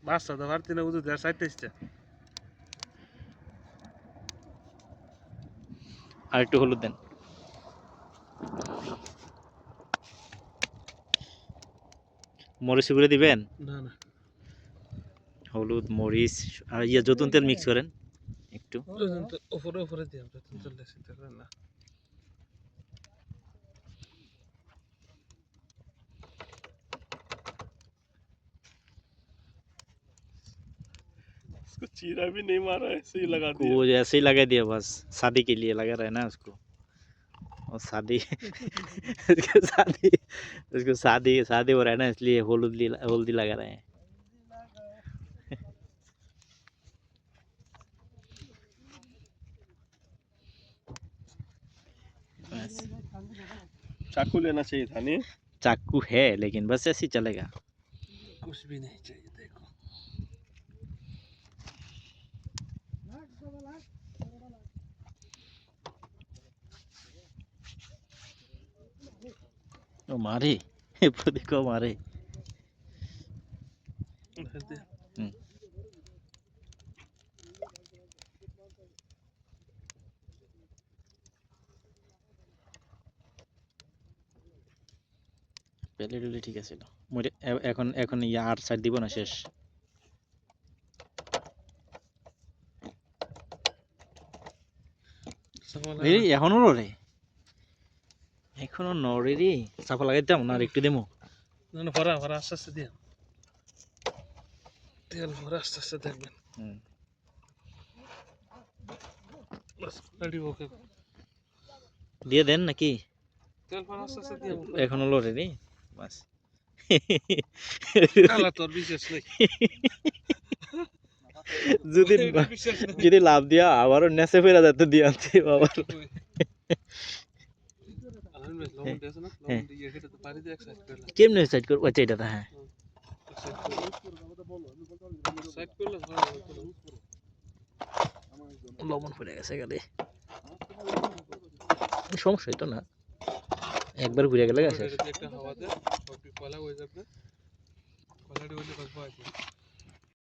বাচ্চা তো পারতি না বুঝতে আর 40টা আর একটু হলুদ দেন। মরিচ গুঁড়ো দিবেন? না না হলুদ মরিচ আর যতুন তেল মিক্স করেন একটু। উপরে উপরে দিও যতন চলে চিন্তা করেন না इसको चीरा भी नहीं मारा ऐसे ही लगा दिया वो ऐसे ही लगा दिया बस, शादी के लिए लगा रहा है ना उसको। और शादी उसको शादी शादी हो रहा है ना, इसलिए हल्दी लगा रहे हैं। बस चाकू लेना चाहिए था नहीं चाकू है लेकिन बस ऐसे ही चलेगा। कुछ भी नहीं चाहिए देखो ओ मारे देखो मारे। পেলে টুলে ঠিক আছে এখন এখন ইয়া 8 সাইড দিব না শেষ। এই এখনো নড়ে, এখনো নড়ে রে। চাপা লাগাইতাম না আর একটু দেবো? না না ভরা ভরা আস্তে আস্তে দিও তেল ভরা আস্তে আস্তে দেখবেন बस रेडी ओके দিয়ে দেন নাকি? তেল ভরা আস্তে আস্তে দিও এখনো লড়ে রে বাস। কালা তোর বিশেষ নাই যদি যদি লাভ দিয়া আবারও নেচে ফেরা যেত দিয়ে আনতে বাবা। কেমনে সাইড কর? আচ্ছা এটা হ্যাঁ লবণ পড়ে গেছে গেলে সমস্যা হইতো না, একবার ঘুরে গেলে গেছে।